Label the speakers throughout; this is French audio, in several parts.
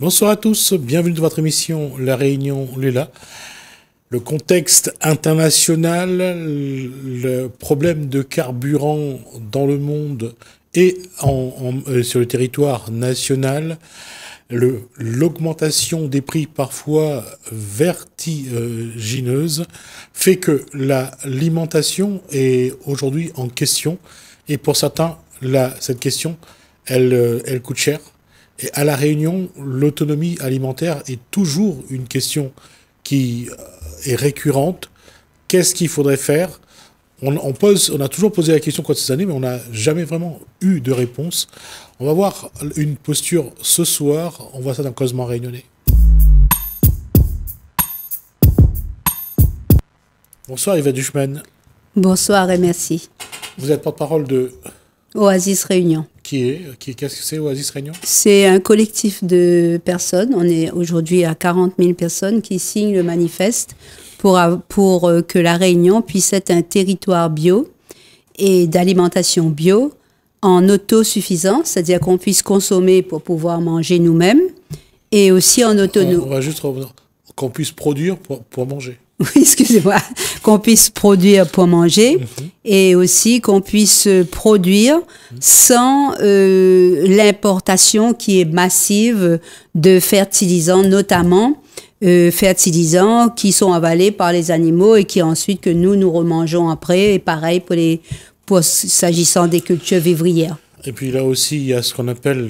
Speaker 1: Bonsoir à tous, bienvenue dans votre émission La Réunion Lula. Le contexte international, le problème de carburant dans le monde et sur le territoire national, l'augmentation des prix parfois vertigineuse fait que l'alimentation est aujourd'hui en question et pour certains, cette question, elle coûte cher. Et à La Réunion, l'autonomie alimentaire est toujours une question qui est récurrente. Qu'est-ce qu'il faudrait faire ? On a toujours posé la question cette année, mais on n'a jamais vraiment eu de réponse. On va voir une posture ce soir. On voit ça dans Causement Réunionnais. Bonsoir Yvette Duchman.
Speaker 2: Bonsoir et merci.
Speaker 1: Vous êtes porte-parole de
Speaker 2: Oasis Réunion.
Speaker 1: Qu'est-ce que c'est Oasis Réunion?
Speaker 2: C'est un collectif de personnes. On est aujourd'hui à 40 000 personnes qui signent le manifeste pour que la Réunion puisse être un territoire bio et d'alimentation bio en autosuffisance, c'est-à-dire qu'on puisse consommer pour pouvoir manger nous-mêmes et aussi en autonomie.
Speaker 1: On va juste revenir. Qu'on puisse produire pour manger.
Speaker 2: Oui, excusez-moi, qu'on puisse produire pour manger et aussi qu'on puisse produire sans l'importation qui est massive de fertilisants, notamment fertilisants qui sont avalés par les animaux et qui ensuite que nous remangeons après, et pareil s'agissant des cultures vivrières.
Speaker 1: Et puis là aussi, il y a ce qu'on appelle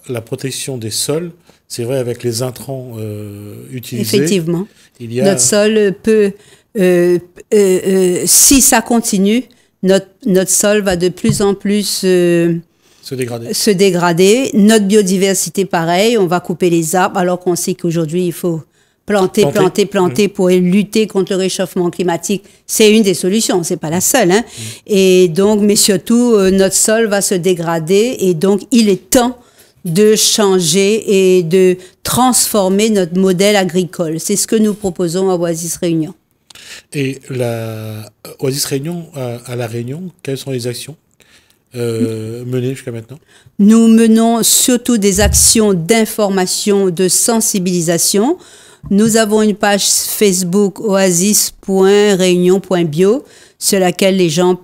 Speaker 1: la protection des sols. C'est vrai, avec les intrants utilisés.
Speaker 2: Effectivement. Notre sol peut, si ça continue, notre sol va de plus en plus se dégrader. Notre biodiversité, pareil, on va couper les arbres, alors qu'on sait qu'aujourd'hui, il faut planter pour lutter contre le réchauffement climatique. C'est une des solutions, c'est pas la seule. Hein. Et donc, mais surtout, notre sol va se dégrader et donc, il est temps de changer et de transformer notre modèle agricole. C'est ce que nous proposons à Oasis Réunion.
Speaker 1: Et Oasis Réunion, à La Réunion, quelles sont les actions menées jusqu'à maintenant?
Speaker 2: Nous menons surtout des actions d'information, de sensibilisation. Nous avons une page Facebook oasis.réunion.bio sur laquelle les gens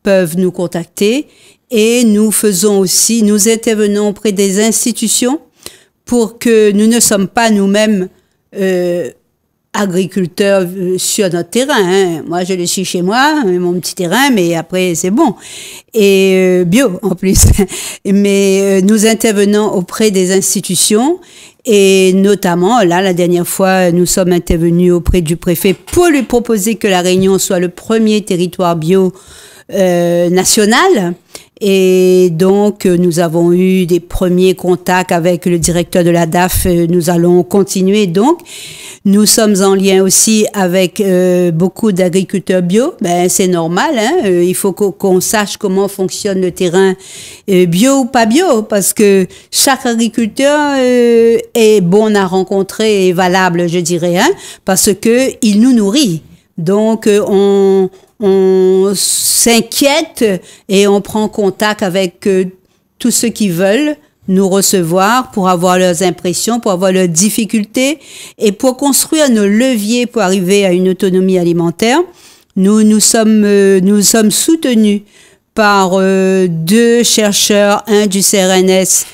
Speaker 2: peuvent nous contacter. Et nous intervenons auprès des institutions pour que nous ne sommes pas nous-mêmes agriculteurs sur notre terrain. Hein. Moi, je le suis chez moi, mon petit terrain, mais après, c'est bon. Et bio, en plus. Mais nous intervenons auprès des institutions et notamment, là, la dernière fois, nous sommes intervenus auprès du préfet pour lui proposer que la Réunion soit le premier territoire bio national. Et donc, nous avons eu des premiers contacts avec le directeur de la DAF. Nous allons continuer. Donc, nous sommes en lien aussi avec beaucoup d'agriculteurs bio. Ben, c'est normal. Hein? Il faut qu'on sache comment fonctionne le terrain bio ou pas bio, parce que chaque agriculteur est bon à rencontrer et valable, je dirais, hein? Parce que il nous nourrit. Donc, on s'inquiète et on prend contact avec tous ceux qui veulent nous recevoir pour avoir leurs impressions, pour avoir leurs difficultés et pour construire nos leviers pour arriver à une autonomie alimentaire. Nous sommes soutenus par deux chercheurs, un du CRNS,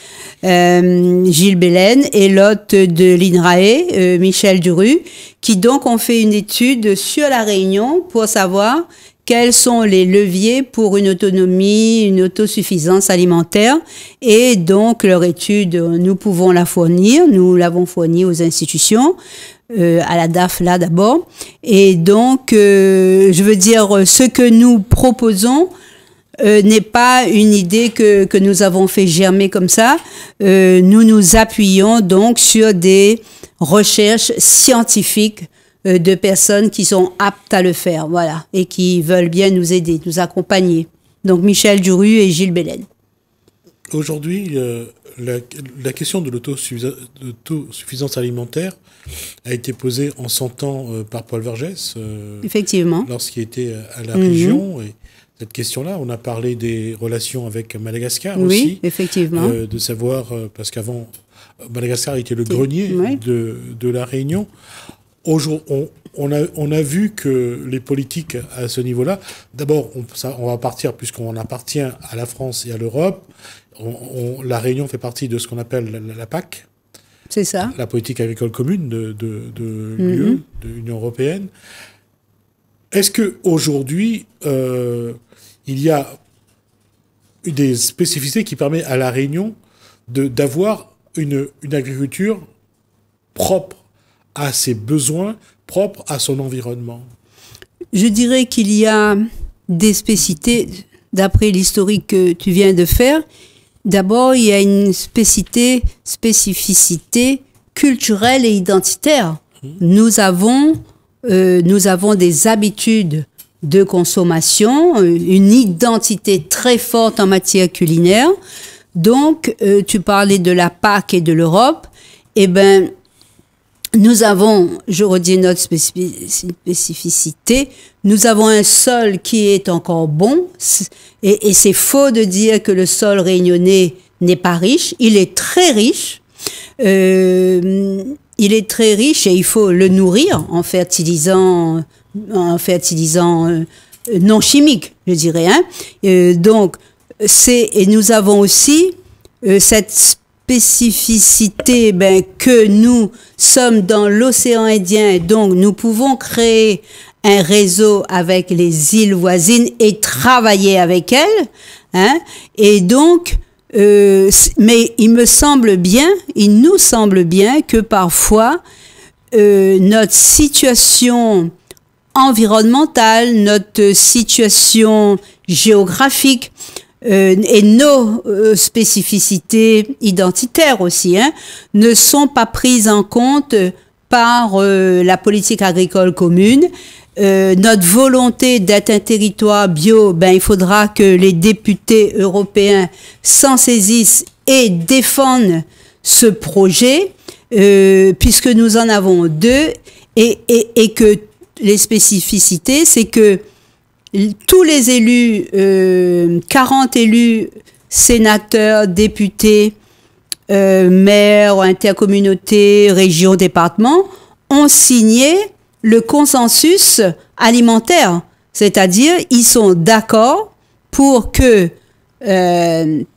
Speaker 2: Gilles Belen, et l'autre de l'INRAE, Michel Duru, qui donc ont fait une étude sur la Réunion pour savoir quels sont les leviers pour une autonomie, une autosuffisance alimentaire. Et donc, leur étude, nous pouvons la fournir. Nous l'avons fournie aux institutions, à la DAF là d'abord. Et donc, je veux dire, ce que nous proposons n'est pas une idée que nous avons fait germer comme ça. Nous nous appuyons donc sur des recherches scientifiques de personnes qui sont aptes à le faire, voilà, et qui veulent bien nous aider, nous accompagner. Donc Michel Duru et Gilles Belen.
Speaker 1: Aujourd'hui, la question de l'autosuffisance alimentaire a été posée en son temps par Paul Vergès.
Speaker 2: Effectivement.
Speaker 1: Lorsqu'il était à la région. Et cette question-là, on a parlé des relations avec Madagascar aussi.
Speaker 2: Oui, effectivement.
Speaker 1: De savoir, parce qu'avant, Madagascar était le grenier de la Réunion. Aujourd'hui, on a vu que les politiques à ce niveau-là, d'abord, on va partir, puisqu'on appartient à la France et à l'Europe, la Réunion fait partie de ce qu'on appelle la PAC.
Speaker 2: C'est ça.
Speaker 1: La politique agricole commune de l'UE, de l'Union européenne. Est-ce qu'aujourd'hui, il y a des spécificités qui permettent à la Réunion d'avoir une agriculture propre à ses besoins, propre à son environnement?
Speaker 2: Je dirais qu'il y a des spécificités, d'après l'historique que tu viens de faire. D'abord, il y a une spécificité culturelle et identitaire. Nous avons des habitudes de consommation, une identité très forte en matière culinaire. Donc, tu parlais de la PAC et de l'Europe. Eh ben, nous avons, je redis notre spécificité, nous avons un sol qui est encore bon, et c'est faux de dire que le sol réunionnais n'est pas riche. Il est très riche. Il est très riche et il faut le nourrir en fertilisant non chimique, je dirais. Donc, et nous avons aussi cette spécificité que nous sommes dans l'océan Indien, donc nous pouvons créer un réseau avec les îles voisines et travailler avec elles. Et donc, mais il nous semble bien que parfois notre situation environnementale, notre situation géographique et nos spécificités identitaires aussi ne sont pas prises en compte par la politique agricole commune. Notre volonté d'être un territoire bio, il faudra que les députés européens s'en saisissent et défendent ce projet, puisque nous en avons deux, et que les spécificités, c'est que tous les élus, 40 élus, sénateurs, députés, maires, intercommunautés, régions, départements, ont signé le consensus alimentaire. C'est-à-dire, ils sont d'accord pour que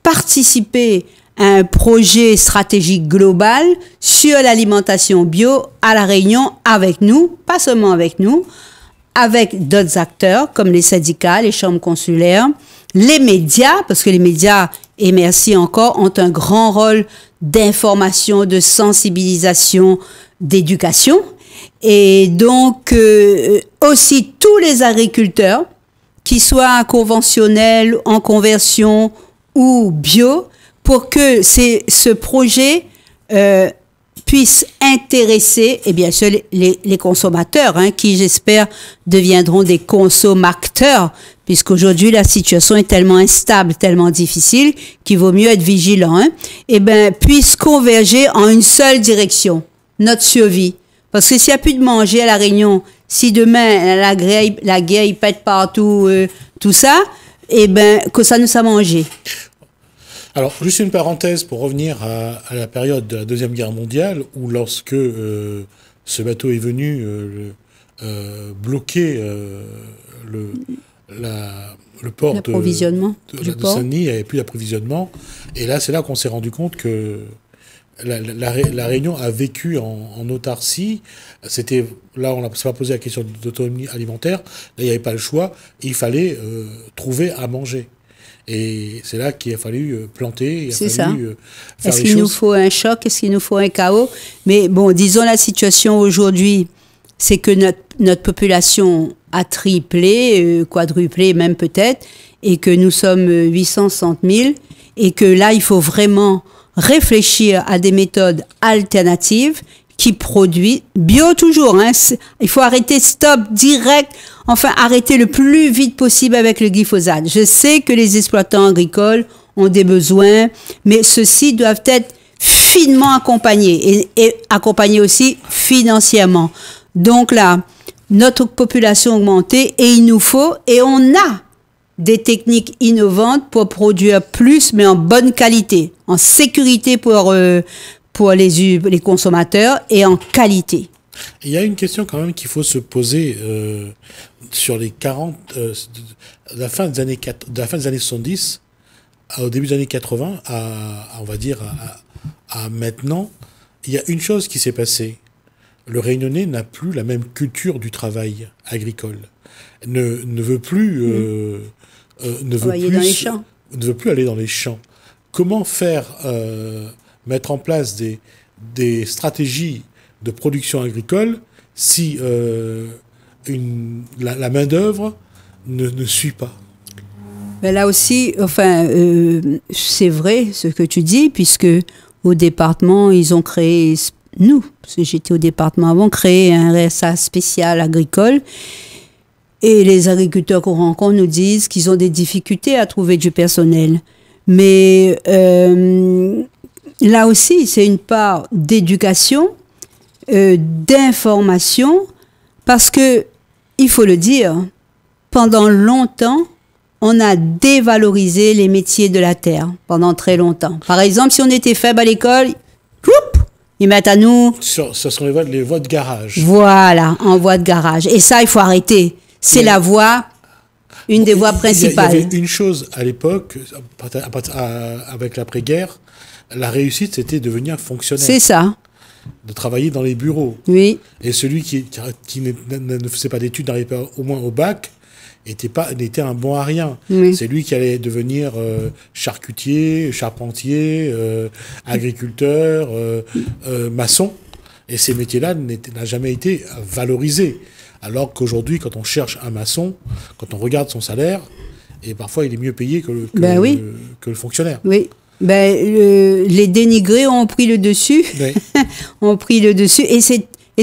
Speaker 2: participer à un projet stratégique global sur l'alimentation bio à La Réunion avec nous, pas seulement avec nous, avec d'autres acteurs comme les syndicats, les chambres consulaires, les médias, parce que les médias, et merci encore, ont un grand rôle d'information, de sensibilisation, d'éducation. Et donc, aussi tous les agriculteurs, qu'ils soient conventionnels, en conversion ou bio, pour que ce projet puisse intéresser, et bien sûr, les consommateurs, qui, j'espère, deviendront des consommateurs, puisqu'aujourd'hui, la situation est tellement instable, tellement difficile, qu'il vaut mieux être vigilant, puisse converger en une seule direction, notre survie. Parce que s'il n'y a plus de manger à La Réunion, si demain la guerre pète partout, tout ça, que ça nous a mangé.
Speaker 1: Alors, juste une parenthèse pour revenir à la période de la Deuxième Guerre mondiale, où lorsque ce bateau est venu bloquer le port de Saint-Denis, il n'y avait plus d'approvisionnement. Et là, c'est là qu'on s'est rendu compte que la Réunion a vécu en autarcie. Là, on s'est pas posé la question d'autonomie alimentaire. Là, il n'y avait pas le choix. Il fallait trouver à manger. Et c'est là qu'il a fallu planter.
Speaker 2: C'est ça. Est-ce qu'il nous faut un choc? Est-ce qu'il nous faut un chaos? Mais bon, disons la situation aujourd'hui, c'est que notre population a triplé, quadruplé même peut-être, et que nous sommes 860 000, et que là, il faut vraiment réfléchir à des méthodes alternatives qui produisent bio toujours. Il faut arrêter stop direct, arrêter le plus vite possible avec le glyphosate. Je sais que les exploitants agricoles ont des besoins, mais ceux-ci doivent être finement accompagnés et accompagnés aussi financièrement. Donc là, notre population a augmenté et il nous faut, et on a des techniques innovantes pour produire plus, mais en bonne qualité, en sécurité pour pour les consommateurs et en qualité.
Speaker 1: Il y a une question quand même qu'il faut se poser sur les 40, de la fin des années 70 au début des années 80 on va dire à maintenant. Il y a une chose qui s'est passée. Le Réunionnais n'a plus la même culture du travail agricole. Ne veut plus ne veut plus aller dans les champs. Comment faire mettre en place des stratégies de production agricole si la main-d'œuvre ne suit pas?
Speaker 2: Mais là aussi, c'est vrai ce que tu dis, puisque au département, ils ont créé, nous, parce que j'étais au département avant, créé un RSA spécial agricole. Et les agriculteurs qu'on rencontre nous disent qu'ils ont des difficultés à trouver du personnel. Mais là aussi, c'est une part d'éducation, d'information, parce que, il faut le dire, pendant longtemps, on a dévalorisé les métiers de la terre, pendant très longtemps. Par exemple, si on était faible à l'école, ils mettent à nous...
Speaker 1: Ce sont les voies de garage.
Speaker 2: Voilà, en voie de garage. Et ça, il faut arrêter. C'est la voie, une des voies principales.
Speaker 1: Il y avait une chose à l'époque, avec l'après-guerre, la réussite, c'était devenir fonctionnaire.
Speaker 2: C'est ça.
Speaker 1: De travailler dans les bureaux.
Speaker 2: Oui.
Speaker 1: Et celui qui ne faisait pas d'études, n'arrivait pas au moins au bac, n'était un bon à rien.
Speaker 2: Oui. C'est
Speaker 1: lui qui allait devenir charcutier, charpentier, agriculteur, maçon. Et ces métiers-là n'ont jamais été valorisés. Alors qu'aujourd'hui, quand on cherche un maçon, quand on regarde son salaire, et parfois il est mieux payé que le fonctionnaire.
Speaker 2: Oui. Les dénigrés ont pris le dessus. Oui. ont pris le dessus. Et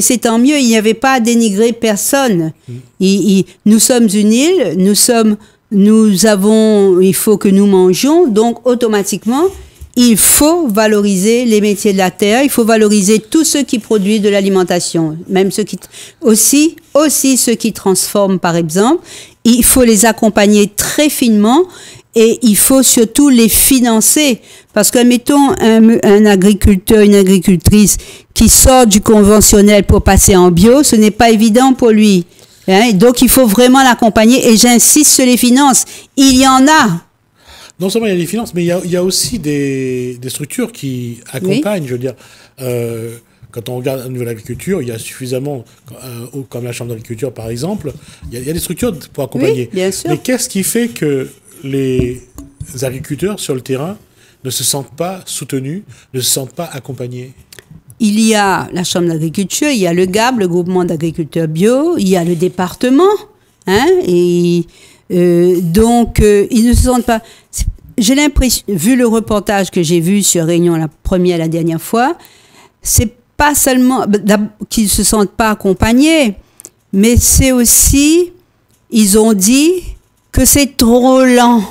Speaker 2: c'est tant mieux, il n'y avait pas à dénigrer personne. Nous sommes une île, il faut que nous mangions, donc automatiquement, il faut valoriser les métiers de la terre, il faut valoriser tous ceux qui produisent de l'alimentation, même aussi ceux qui transforment, par exemple. Il faut les accompagner très finement et il faut surtout les financer. Parce que, mettons, un agriculteur, une agricultrice qui sort du conventionnel pour passer en bio, ce n'est pas évident pour lui. Hein? Donc, il faut vraiment l'accompagner et j'insiste sur les finances. Il y en a.
Speaker 1: Non seulement il y a les finances, mais il y a aussi des structures qui accompagnent, oui. Je veux dire, quand on regarde au niveau de l'agriculture, il y a suffisamment, comme la Chambre d'agriculture par exemple, il y a des structures pour accompagner.
Speaker 2: Oui, bien sûr.
Speaker 1: Mais qu'est-ce qui fait que les agriculteurs sur le terrain ne se sentent pas soutenus, ne se sentent pas accompagnés?
Speaker 2: Il y a la Chambre d'agriculture, il y a le GAB, le groupement d'agriculteurs bio, il y a le département, hein, et donc ils ne se sentent pas... J'ai l'impression, vu le reportage que j'ai vu sur Réunion la première et la dernière fois, c'est pas seulement qu'ils ne se sentent pas accompagnés, mais c'est aussi, ils ont dit que c'est trop lent.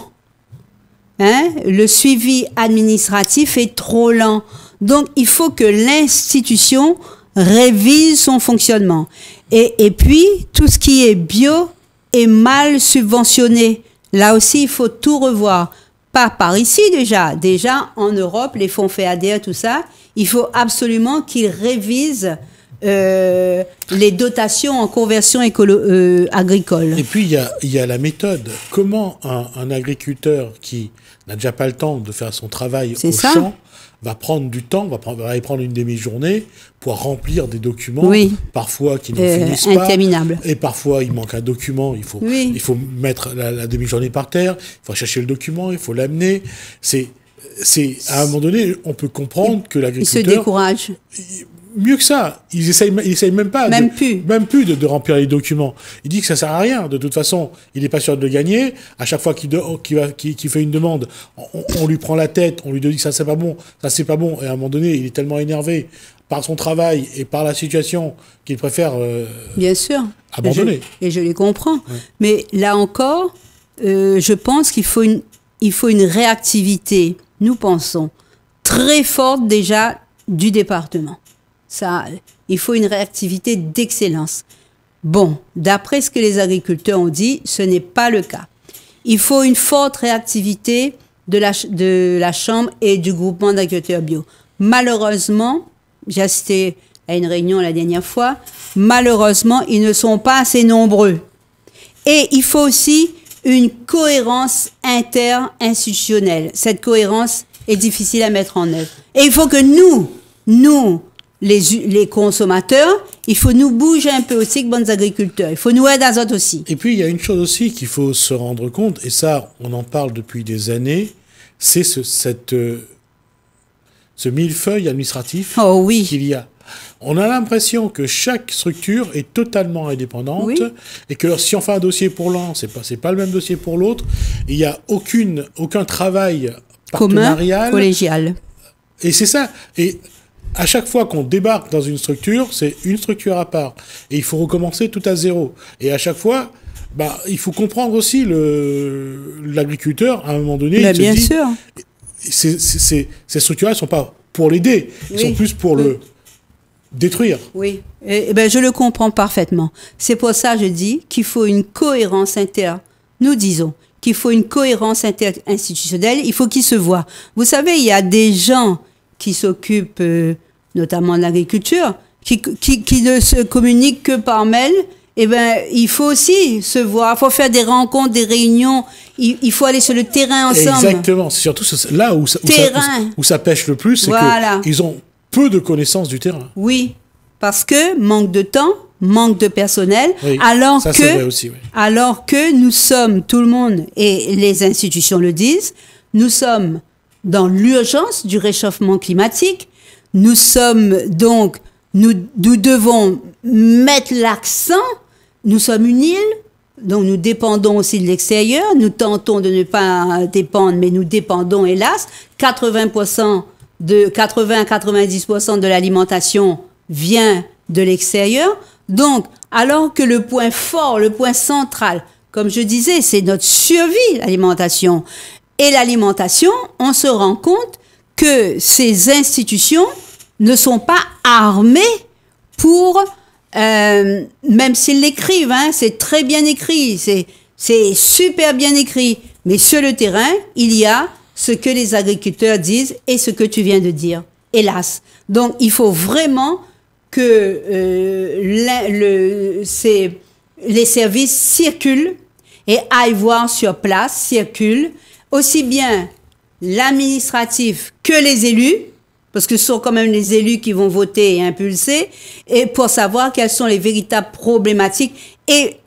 Speaker 2: Hein? Le suivi administratif est trop lent. Donc, il faut que l'institution révise son fonctionnement. Et puis, tout ce qui est bio est mal subventionné. Là aussi, il faut tout revoir. Pas par ici déjà. Déjà, en Europe, les fonds FEADER, tout ça, il faut absolument qu'ils révisent les dotations en conversion agricole.
Speaker 1: Et puis, il y a la méthode. Comment un agriculteur qui n'a déjà pas le temps de faire son travail au champ va prendre du temps, va aller prendre une demi-journée pour remplir des documents, oui. Parfois qui ne finissent pas.
Speaker 2: Interminables.
Speaker 1: Et parfois, il manque un document, il faut mettre la demi-journée par terre, il faut chercher le document, il faut l'amener. C'est à un moment donné, on peut comprendre que l'agriculteur...
Speaker 2: Il se décourage.
Speaker 1: Mieux que ça, ils essayent même pas, même plus de remplir les documents. Il dit que ça sert à rien. De toute façon, il n'est pas sûr de le gagner. À chaque fois qu'il fait une demande, on lui prend la tête, on lui dit que ça c'est pas bon, ça c'est pas bon. Et à un moment donné, il est tellement énervé par son travail et par la situation qu'il préfère
Speaker 2: bien sûr
Speaker 1: abandonner.
Speaker 2: Et je les comprends. Ouais. Mais là encore, je pense qu'il faut une réactivité. Nous pensons très forte déjà du département. Ça, il faut une réactivité d'excellence. Bon, d'après ce que les agriculteurs ont dit, ce n'est pas le cas. Il faut une forte réactivité de la Chambre et du groupement d'agriculteurs bio. malheureusement, j'ai assisté à une réunion la dernière fois, malheureusement, ils ne sont pas assez nombreux. Et il faut aussi une cohérence inter-institutionnelle. Cette cohérence est difficile à mettre en œuvre. Et il faut que nous, les consommateurs, il faut nous bouger un peu aussi que bons agriculteurs. Il faut nous aider à autres aussi.
Speaker 1: Et puis, il y a une chose aussi qu'il faut se rendre compte, et ça, on en parle depuis des années, c'est ce millefeuille administratif qu'il y a. On a l'impression que chaque structure est totalement indépendante et que si on fait un dossier pour l'un, c'est pas le même dossier pour l'autre. Il n'y a aucun travail partenarial.
Speaker 2: Commun, collégial.
Speaker 1: Et c'est ça. Et à chaque fois qu'on débarque dans une structure, c'est une structure à part. Et il faut recommencer tout à zéro. Et à chaque fois, il faut comprendre aussi l'agriculteur, à un moment donné,
Speaker 2: Mais bien sûr.
Speaker 1: Ces structures-là ne sont pas pour l'aider, elles sont plus pour le détruire.
Speaker 2: Oui, je le comprends parfaitement. C'est pour ça que je dis qu'il faut une cohérence nous disons qu'il faut une cohérence interinstitutionnelle, il faut qu'ils se voient. Vous savez, il y a des gens qui s'occupent notamment de l'agriculture, qui ne se communiquent que par mail. Il faut aussi se voir, il faut faire des rencontres, des réunions, il faut aller sur le terrain ensemble.
Speaker 1: Exactement, c'est surtout là où ça pêche le plus, c'est qu'ils ont peu de connaissances du terrain.
Speaker 2: Oui, parce que manque de temps, manque de personnel, alors que nous sommes, tout le monde, et les institutions le disent, nous sommes dans l'urgence du réchauffement climatique, nous sommes donc, nous devons mettre l'accent, nous sommes une île, donc nous dépendons aussi de l'extérieur, nous tentons de ne pas dépendre, mais nous dépendons hélas, 80 à 90% de l'alimentation vient de l'extérieur. Donc, alors que le point fort, le point central, comme je disais, c'est notre survie, l'alimentation. Et l'alimentation, on se rend compte que ces institutions ne sont pas armées pour, même s'ils l'écrivent, c'est très bien écrit, c'est super bien écrit, mais sur le terrain, il y a ce que les agriculteurs disent et ce que tu viens de dire, hélas. Donc, il faut vraiment que les services circulent et aillent voir sur place, circulent, aussi bien l'administratif que les élus, parce que ce sont quand même les élus qui vont voter et impulser, et pour savoir quelles sont les véritables problématiques et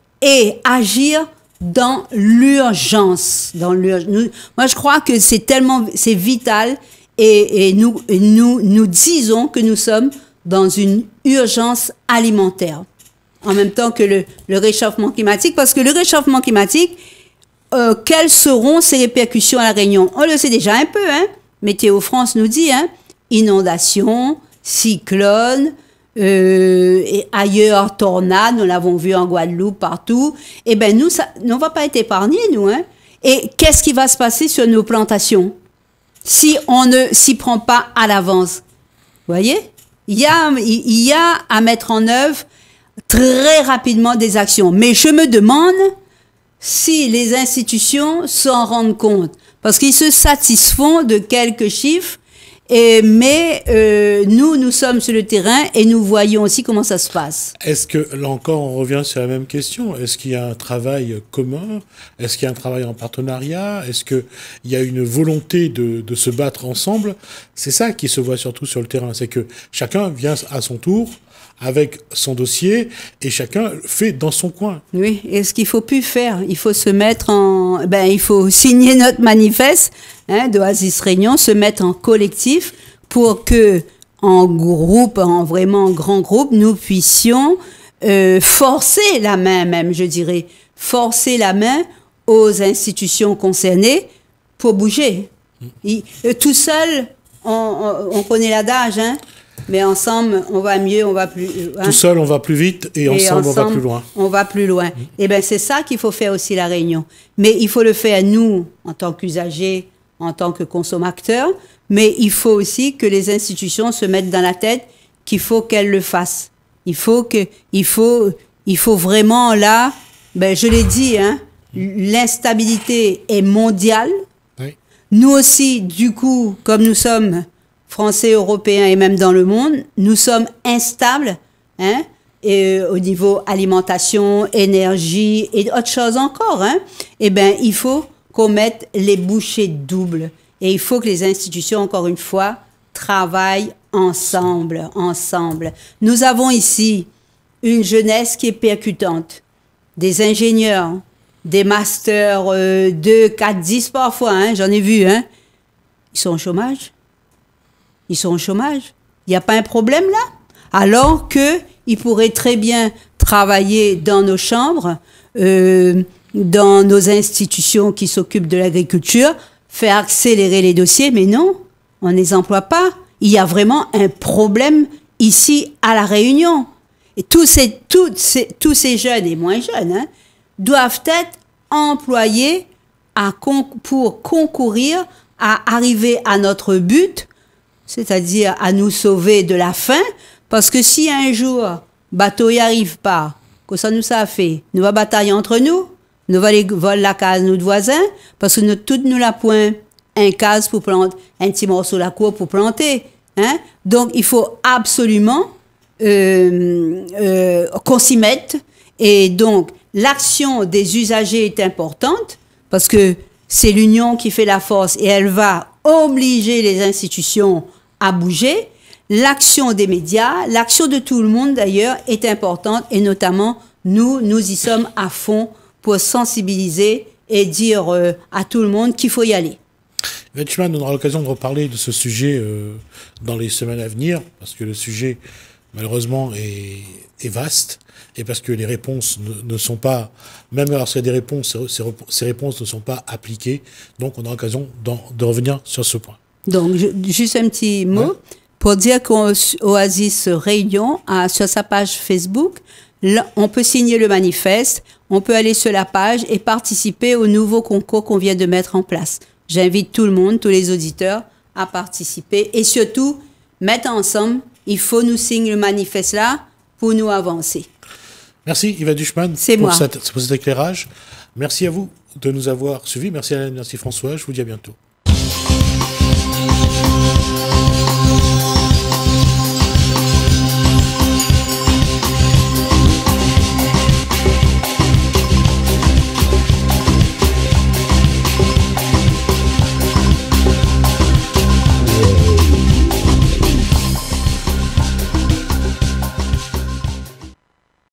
Speaker 2: agir dans l'urgence. Moi, je crois que c'est vital et nous disons que nous sommes dans une urgence alimentaire. En même temps que le réchauffement climatique, parce que le réchauffement climatique, quelles seront ses répercussions à La Réunion? On le sait déjà un peu, Météo France nous dit, inondations, cyclones, et ailleurs, tornades, nous l'avons vu en Guadeloupe, partout. Nous, on ne va pas être épargnés, nous, Et qu'est-ce qui va se passer sur nos plantations si on ne s'y prend pas à l'avance? Vous voyez? Il y a à mettre en œuvre très rapidement des actions. Mais je me demande si les institutions s'en rendent compte. Parce qu'ils se satisfont de quelques chiffres, mais nous sommes sur le terrain et nous voyons aussi comment ça se passe.
Speaker 1: Est-ce que, là encore, on revient sur la même question? Est-ce qu'il y a un travail commun? Est-ce qu'il y a un travail en partenariat? Est-ce qu'il y a une volonté de se battre ensemble? C'est ça qui se voit surtout sur le terrain. C'est que chacun vient à son tour avec son dossier et chacun fait dans son coin.
Speaker 2: Oui, et ce qu'il faut plus faire, il faut se mettre il faut signer notre manifeste d'Oasis Réunion, se mettre en collectif pour que en groupe, en vraiment grand groupe, nous puissions forcer la main même, je dirais, forcer la main aux institutions concernées pour bouger. Tout seul, on connaît l'adage, mais ensemble, on va mieux, on va plus...
Speaker 1: Tout seul, on va plus vite, et ensemble, on va plus loin.
Speaker 2: On va plus loin. C'est ça qu'il faut faire aussi, La Réunion. Mais il faut le faire, nous, en tant qu'usagers, en tant que consommateurs, mais il faut aussi que les institutions se mettent dans la tête qu'il faut qu'elles le fassent. Il faut vraiment, là, je l'ai dit, l'instabilité est mondiale.
Speaker 1: Oui.
Speaker 2: Nous aussi, du coup, comme nous sommes Français, Européens et même dans le monde, nous sommes instables, hein, et au niveau alimentation, énergie et autre chose encore, hein. Eh ben, il faut qu'on mette les bouchées doubles. Et il faut que les institutions, encore une fois, travaillent ensemble. Nous avons ici une jeunesse qui est percutante, des ingénieurs, des masters 2, 4, 10 parfois, hein, j'en ai vu, hein. Ils sont au chômage. Il n'y a pas un problème là? Alors qu'ils pourraient très bien travailler dans nos chambres, dans nos institutions qui s'occupent de l'agriculture, faire accélérer les dossiers, mais non, on ne les emploie pas. Il y a vraiment un problème ici à La Réunion. Et tous ces jeunes et moins jeunes, hein, doivent être employés pour concourir à arriver à notre but, c'est-à-dire à nous sauver de la faim, parce que si un jour, bateau y arrive pas, que ça nous a fait, nous va batailler entre nous, nous va aller voler la case de notre voisin, parce que nous la point un case pour planter, un petit morceau de la cour pour planter, hein. Donc, il faut absolument qu'on s'y mette. Et donc, l'action des usagers est importante, parce que c'est l'union qui fait la force et elle va obliger les institutions à bouger. L'action des médias, l'action de tout le monde d'ailleurs est importante et notamment nous y sommes à fond pour sensibiliser et dire à tout le monde qu'il faut y aller.
Speaker 1: Vetchman, on aura l'occasion de reparler de ce sujet dans les semaines à venir, parce que le sujet, malheureusement, est vaste, et parce que les réponses ne sont pas, même lorsqu'il y a des réponses, ces réponses ne sont pas appliquées, donc on aura l'occasion de revenir sur ce point.
Speaker 2: Donc, juste un petit mot, pour dire qu'Oasis Réunion a sur sa page Facebook, là, on peut signer le manifeste, on peut aller sur la page et participer au nouveau concours qu'on vient de mettre en place. J'invite tout le monde, tous les auditeurs, à participer et surtout, mettre ensemble, il faut nous signer le manifeste là pour nous avancer.
Speaker 1: Merci Yva Duchman pour cet éclairage. Merci à vous de nous avoir suivis. Merci Alain, merci François. Je vous dis à bientôt.